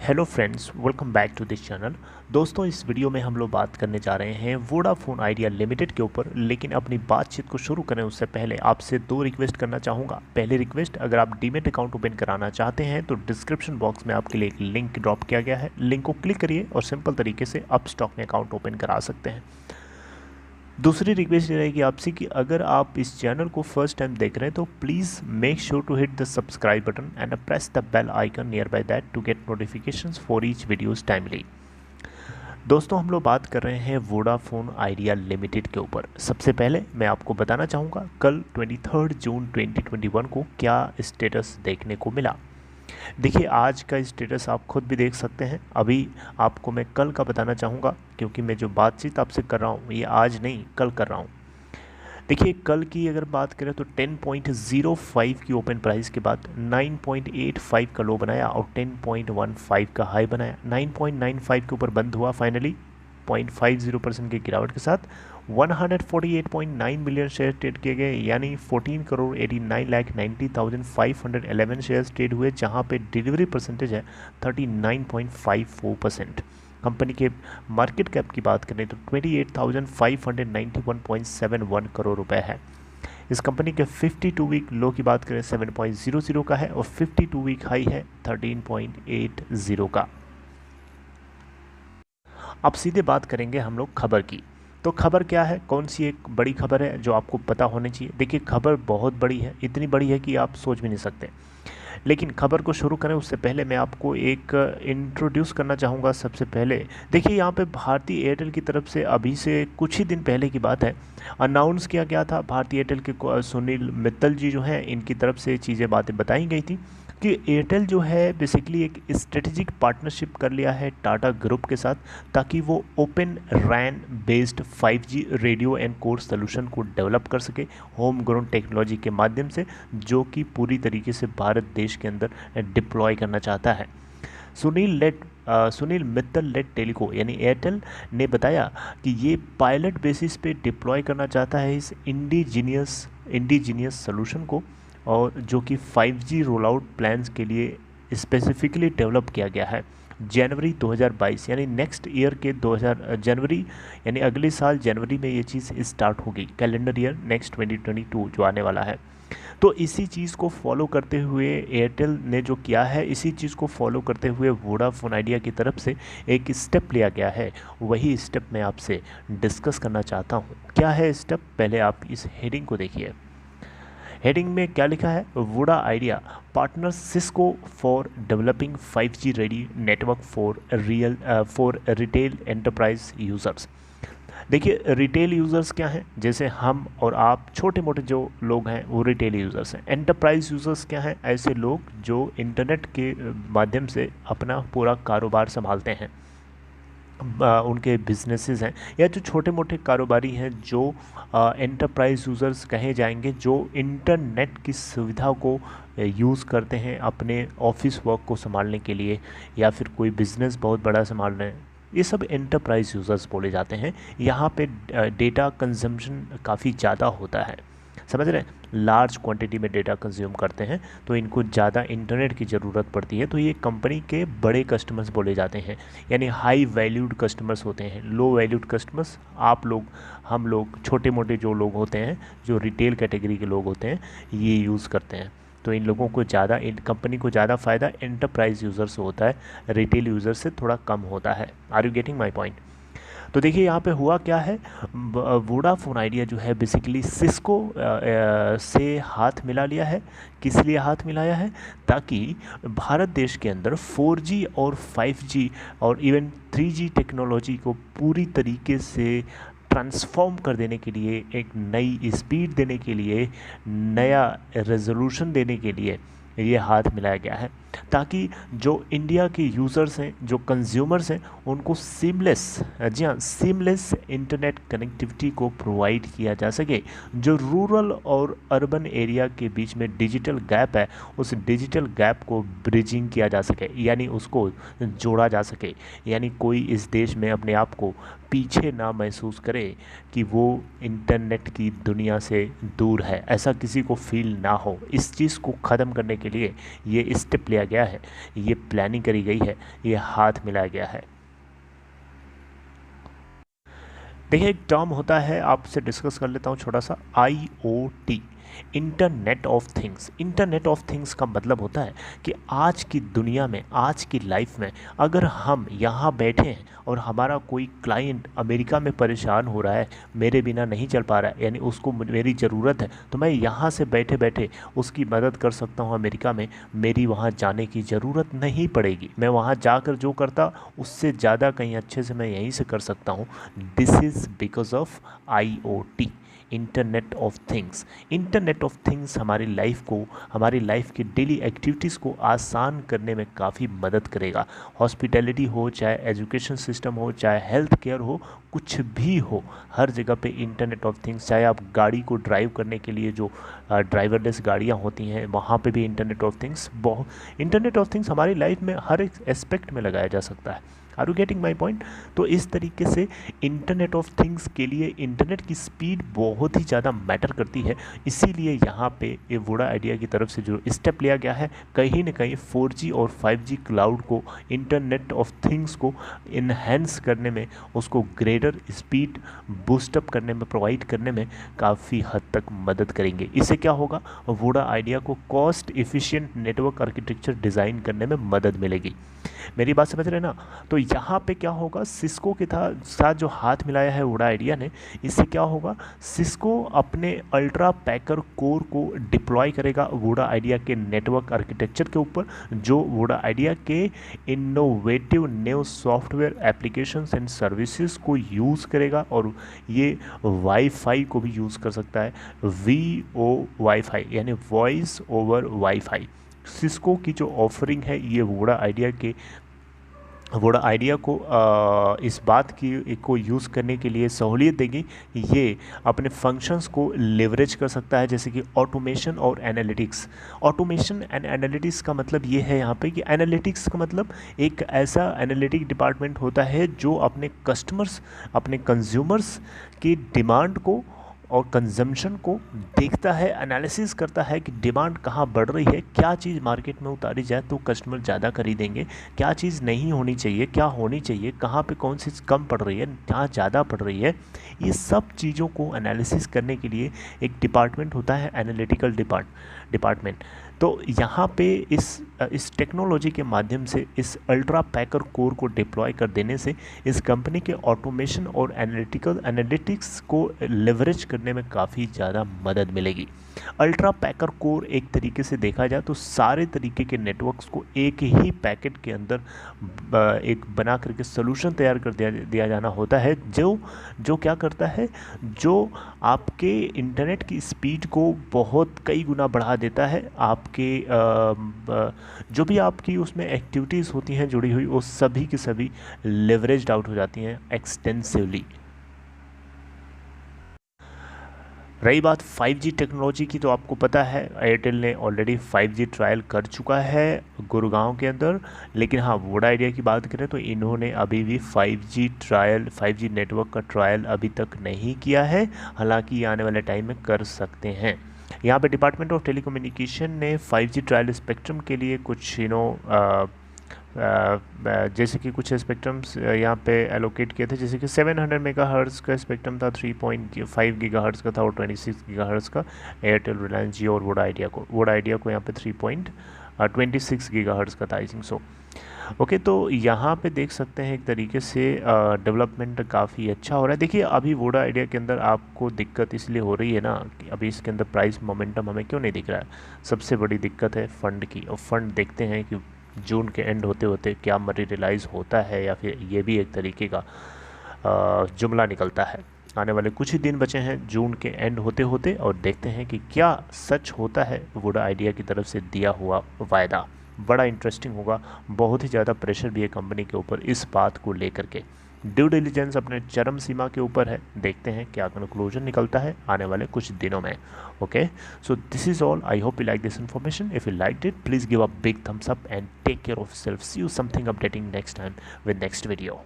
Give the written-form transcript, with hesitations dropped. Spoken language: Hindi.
Hello friends, welcome back to this channel. दोस्तों, इस वीडियो में हम लोग बात करने जा रहे हैं वोडाफोन आइडिया लिमिटेड के ऊपर। लेकिन अपनी बातचीत को शुरू करें उससे पहले आपसे दो रिक्वेस्ट करना चाहूँगा। पहली रिक्वेस्ट, अगर आप डीमेट अकाउंट ओपन कराना चाहते हैं तो डिस्क्रिप्शन बॉक्स में आपके लिए एक लिंक ड्रॉप किया गया है। लिंक को क्लिक करिए और सिंपल तरीके से आप स्टॉक में अकाउंट ओपन करा सकते हैं। दूसरी रिक्वेस्ट ये रहेगी आपसे कि अगर आप इस चैनल को फर्स्ट टाइम देख रहे हैं तो please make sure to hit the subscribe button and press the bell icon nearby that to get notifications for each videos timely. दोस्तों, हम लोग बात कर रहे हैं वोडाफोन आइडिया लिमिटेड के ऊपर। सबसे पहले मैं आपको बताना चाहूँगा कल 23 जून 2021 को क्या स्टेटस देखने को मिला। देखिए, आज का स्टेटस आप खुद भी देख सकते हैं। अभी आपको मैं कल का बताना चाहूँगा क्योंकि मैं जो बातचीत आपसे कर रहा हूँ ये आज नहीं कल कर रहा हूँ। देखिए, कल की अगर बात करें तो 10.05 की ओपन प्राइस के बाद 9.85 का लो बनाया और 10.15 का हाई बनाया। 9.95 के ऊपर बंद हुआ फाइनली 0.50% की गिरावट के साथ। 148.9 मिलियन शेयर ट्रेड किए गए, यानी 14,89,90,511 शेयर्स ट्रेड हुए, जहां पे डिलीवरी परसेंटेज है 39.54%। कंपनी के मार्केट कैप की बात करें तो 28,591.71 करोड़ रुपए है। इस कंपनी के 52 वीक लो की बात करें 7.00 का है और 52 वीक हाई है 13.80 का। अब सीधे बात करेंगे हम लोग खबर की। तो खबर क्या है, कौन सी एक बड़ी खबर है जो आपको पता होनी चाहिए। देखिए, खबर बहुत बड़ी है, इतनी बड़ी है कि आप सोच भी नहीं सकते। लेकिन खबर को शुरू करें उससे पहले मैं आपको एक इंट्रोड्यूस करना चाहूँगा। सबसे पहले देखिए, यहाँ पे भारती एयरटेल की तरफ से अभी से कुछ ही दिन पहले की बात है, अनाउंस किया गया था। भारती एयरटेल के सुनील मित्तल जी जो हैं, इनकी तरफ से चीज़ें बातें बताई गई थी कि एयरटेल जो है बेसिकली एक स्ट्रेटेजिक पार्टनरशिप कर लिया है टाटा ग्रुप के साथ, ताकि वो open RAN based 5G radio and core solution को डेवलप कर सके होम ग्रोन टेक्नोलॉजी के माध्यम से, जो कि पूरी तरीके से भारत देश के अंदर डिप्लॉय करना चाहता है। सुनील मित्तल लेड टेलीको यानी एयरटेल ने बताया कि ये पायलट बेसिस पे डिप्लॉय करना चाहता है इस इंडिजीनियस सोल्यूशन को, और जो कि 5G रोल आउट प्लान्स के लिए स्पेसिफिकली डेवलप किया गया है। जनवरी 2022 यानी नेक्स्ट ईयर के 2000 जनवरी यानी अगले साल जनवरी में ये चीज़ स्टार्ट होगी, कैलेंडर ईयर नेक्स्ट 2022 जो आने वाला है। तो इसी चीज़ को फॉलो करते हुए एयरटेल ने जो किया है, इसी चीज़ को फॉलो करते हुए वोडाफोन आइडिया की तरफ से एक स्टेप लिया गया है। वही स्टेप मैं आपसे डिस्कस करना चाहता हूँ। क्या है स्टेप, पहले आप इस हेडिंग को देखिए। हेडिंग में क्या लिखा है, Voda idea partner Cisco for developing 5G ready network for retail enterprise users. देखिए, रिटेल यूज़र्स क्या हैं, जैसे हम और आप छोटे मोटे जो लोग हैं वो रिटेल यूज़र्स हैं। एंटरप्राइज यूज़र्स क्या हैं, ऐसे लोग जो इंटरनेट के माध्यम से अपना पूरा कारोबार संभालते हैं, उनके बिजनेसेस हैं, या जो छोटे मोटे कारोबारी हैं जो एंटरप्राइज यूज़र्स कहे जाएंगे, जो इंटरनेट की सुविधा को यूज़ करते हैं अपने ऑफिस वर्क को संभालने के लिए, या फिर कोई बिज़नेस बहुत बड़ा संभाल रहे हैं। ये सब एंटरप्राइज यूज़र्स बोले जाते हैं। यहाँ पे डेटा कंजम्पशन काफ़ी ज़्यादा होता है, समझ रहे हैं, लार्ज क्वांटिटी में डेटा कंज्यूम करते हैं, तो इनको ज़्यादा इंटरनेट की ज़रूरत पड़ती है। तो ये कंपनी के बड़े कस्टमर्स बोले जाते हैं, यानी हाई वैल्यूड कस्टमर्स होते हैं। लो वैल्यूड कस्टमर्स आप लोग, हम लोग, छोटे मोटे जो लोग होते हैं, जो रिटेल कैटेगरी के लोग होते हैं, ये यूज़ करते हैं। तो इन लोगों को ज़्यादा, इन कंपनी को ज़्यादा फ़ायदा एंटरप्राइज यूज़र से होता है, रिटेल यूज़र से थोड़ा कम होता है। Are you getting my point? तो देखिए, यहाँ पे हुआ क्या है, वोडाफोन आइडिया जो है बेसिकली सिस्को से हाथ मिला लिया है। किस लिए हाथ मिलाया है, ताकि भारत देश के अंदर 4G और 5G और इवन 3G टेक्नोलॉजी को पूरी तरीके से ट्रांसफॉर्म कर देने के लिए, एक नई स्पीड देने के लिए, नया रेजोल्यूशन देने के लिए ये हाथ मिलाया गया है, ताकि जो इंडिया के यूज़र्स हैं, जो कंज्यूमर्स हैं, उनको सीमलेस, जी हाँ, सीमलेस इंटरनेट कनेक्टिविटी को प्रोवाइड किया जा सके। जो रूरल और अर्बन एरिया के बीच में डिजिटल गैप है, उस डिजिटल गैप को ब्रिजिंग किया जा सके, यानी उसको जोड़ा जा सके। यानी कोई इस देश में अपने आप को पीछे ना महसूस करे कि वो इंटरनेट की दुनिया से दूर है, ऐसा किसी को फील ना हो। इस चीज़ को ख़त्म करने के लिए ये स्टेप लिया गया है, ये प्लानिंग करी गई है, ये हाथ मिलाया गया है। देखिए एक टर्म होता है, आपसे डिस्कस कर लेता हूँ छोटा सा, IoT, internet of things. Internet of things का मतलब होता है कि आज की दुनिया में, आज की लाइफ में, अगर हम यहाँ बैठे हैं और हमारा कोई क्लाइंट अमेरिका में परेशान हो रहा है, मेरे बिना नहीं चल पा रहा है, यानी उसको मेरी ज़रूरत है, तो मैं यहाँ से बैठे बैठे उसकी मदद कर सकता हूँ अमेरिका में। मेरी वहाँ जाने की ज़रूरत नहीं पड़ेगी, मैं वहाँ जाकर जो करता उससे ज़्यादा कहीं अच्छे से मैं यहीं से कर सकता हूँ। This is because of IoT, internet of things. Internet of things हमारी लाइफ को, हमारी लाइफ की डेली एक्टिविटीज़ को आसान करने में काफ़ी मदद करेगा। हॉस्पिटैलिटी हो, चाहे एजुकेशन सिस्टम हो, चाहे हेल्थ केयर हो, कुछ भी हो, हर जगह पे इंटरनेट ऑफ थिंग्स। चाहे आप गाड़ी को ड्राइव करने के लिए जो ड्राइवरलेस गाड़ियाँ होती हैं, वहाँ पे भी internet of things, internet of things हमारी लाइफ में हर एक एस्पेक्ट में लगाया जा सकता है। Are you getting my point? तो इस तरीके से इंटरनेट ऑफ थिंग्स के लिए इंटरनेट की स्पीड बहुत ही ज़्यादा मैटर करती है। इसीलिए यहाँ पे ये वोडा आइडिया की तरफ से जो स्टेप लिया गया है, कहीं ना कहीं 4G और 5G क्लाउड को, इंटरनेट ऑफ थिंग्स को इन्हेंस करने में, उसको ग्रेटर स्पीड बूस्टअप करने में, प्रोवाइड करने में काफ़ी हद तक मदद करेंगे। इससे क्या होगा, वोडा आइडिया को cost efficient network architecture design करने में मदद मिलेगी। मेरी बात समझ रहे ना? तो यहाँ पे क्या होगा, सिस्को के साथ जो हाथ मिलाया है वोडा आइडिया ने, इससे क्या होगा, सिस्को अपने अल्ट्रा पैकर कोर को डिप्लॉय करेगा वोडा आइडिया के नेटवर्क आर्किटेक्चर के ऊपर, जो वोडा आइडिया के innovative new software applications and services को यूज़ करेगा, और ये वाईफाई को भी यूज़ कर सकता है, VO वाईफाई, यानी वॉइस ओवर वाईफाई। सिस्को की जो ऑफरिंग है, ये वोडा आइडिया को इस बात की को यूज़ करने के लिए सहूलियत देगी कि ये अपने फंक्शंस को लेवरेज कर सकता है, जैसे कि ऑटोमेशन और एनालिटिक्स। ऑटोमेशन एंड एनालिटिक्स का मतलब ये है यहाँ पे कि एनालिटिक्स का मतलब एक ऐसा एनालिटिक डिपार्टमेंट होता है जो अपने कस्टमर्स, अपने कंज्यूमर्स की डिमांड को और कंजम्पशन को देखता है, एनालिसिस करता है कि डिमांड कहाँ बढ़ रही है, क्या चीज़ मार्केट में उतारी जाए तो कस्टमर ज़्यादा खरीदेंगे, क्या चीज़ नहीं होनी चाहिए, क्या होनी चाहिए, कहाँ पे कौन सी कम पड़ रही है, कहाँ ज़्यादा पड़ रही है। ये सब चीज़ों को एनालिसिस करने के लिए एक डिपार्टमेंट होता है, एनालिटिकल डिपार्टमेंट। तो यहाँ पे इस टेक्नोलॉजी के माध्यम से, इस अल्ट्रा पैकर कोर को डिप्लॉय कर देने से इस कंपनी के ऑटोमेशन और एनालिटिक्स को लेवरेज करने में काफ़ी ज़्यादा मदद मिलेगी। अल्ट्रा पैकर कोर एक तरीके से देखा जाए तो सारे तरीके के नेटवर्क्स को एक ही पैकेट के अंदर एक बना करके सोल्यूशन तैयार कर दिया जाना होता है, जो क्या करता है, जो आपके इंटरनेट की स्पीड को बहुत कई गुना बढ़ा देता है। आपके जो भी आपकी उसमें एक्टिविटीज़ होती हैं जुड़ी हुई, वो सभी की सभी लेवरेज्ड आउट हो जाती हैं एक्सटेंसिवली। रही बात 5G टेक्नोलॉजी की, तो आपको पता है एयरटेल ने ऑलरेडी 5G ट्रायल कर चुका है गुड़गांव के अंदर। लेकिन हाँ, वोडा आइडिया की बात करें तो इन्होंने अभी भी 5G नेटवर्क का ट्रायल अभी तक नहीं किया है, हालांकि ये आने वाले टाइम में कर सकते हैं। यहाँ पे डिपार्टमेंट ऑफ टेलीकम्युनिकेशन ने 5G ट्रायल स्पेक्ट्रम के लिए कुछ जैसे कि कुछ स्पेक्ट्रम्स यहाँ पे एलोकेट किए थे, जैसे कि 700 मेगाहर्ट्ज़ का स्पेक्ट्रम था, 3.5 गीगाहर्ट्ज़ का था और 26 गीगाहर्ट्ज़ का एयरटेल, रिलायंस जियो और वोडा आइडिया को यहाँ पे 3.26 गीगाहर्ट्ज़ का था, आई थिंक सो। ओके, तो यहाँ पे देख सकते हैं एक तरीके से डेवलपमेंट काफ़ी अच्छा हो रहा है। देखिए अभी वोडा आइडिया के अंदर आपको दिक्कत इसलिए हो रही है ना कि अभी इसके अंदर प्राइस मोमेंटम हमें क्यों नहीं दिख रहा है। सबसे बड़ी दिक्कत है फंड की, और फंड देखते हैं कि जून के एंड होते होते क्या मटेरियलाइज होता है, या फिर ये भी एक तरीके का जुमला निकलता है। आने वाले कुछ ही दिन बचे हैं जून के एंड होते होते, और देखते हैं कि क्या सच होता है वोडा आइडिया की तरफ से दिया हुआ वायदा। बड़ा इंटरेस्टिंग होगा, बहुत ही ज़्यादा प्रेशर भी है कंपनी के ऊपर इस बात को लेकर के। ड्यू डिलिजेंस अपने चरम सीमा के ऊपर है, देखते हैं क्या कंक्लूजन निकलता है आने वाले कुछ दिनों में। Okay, so this is all. I hope you like this information. If you like it, please give a big thumbs up and take care of yourself. See you something updating next time with next video.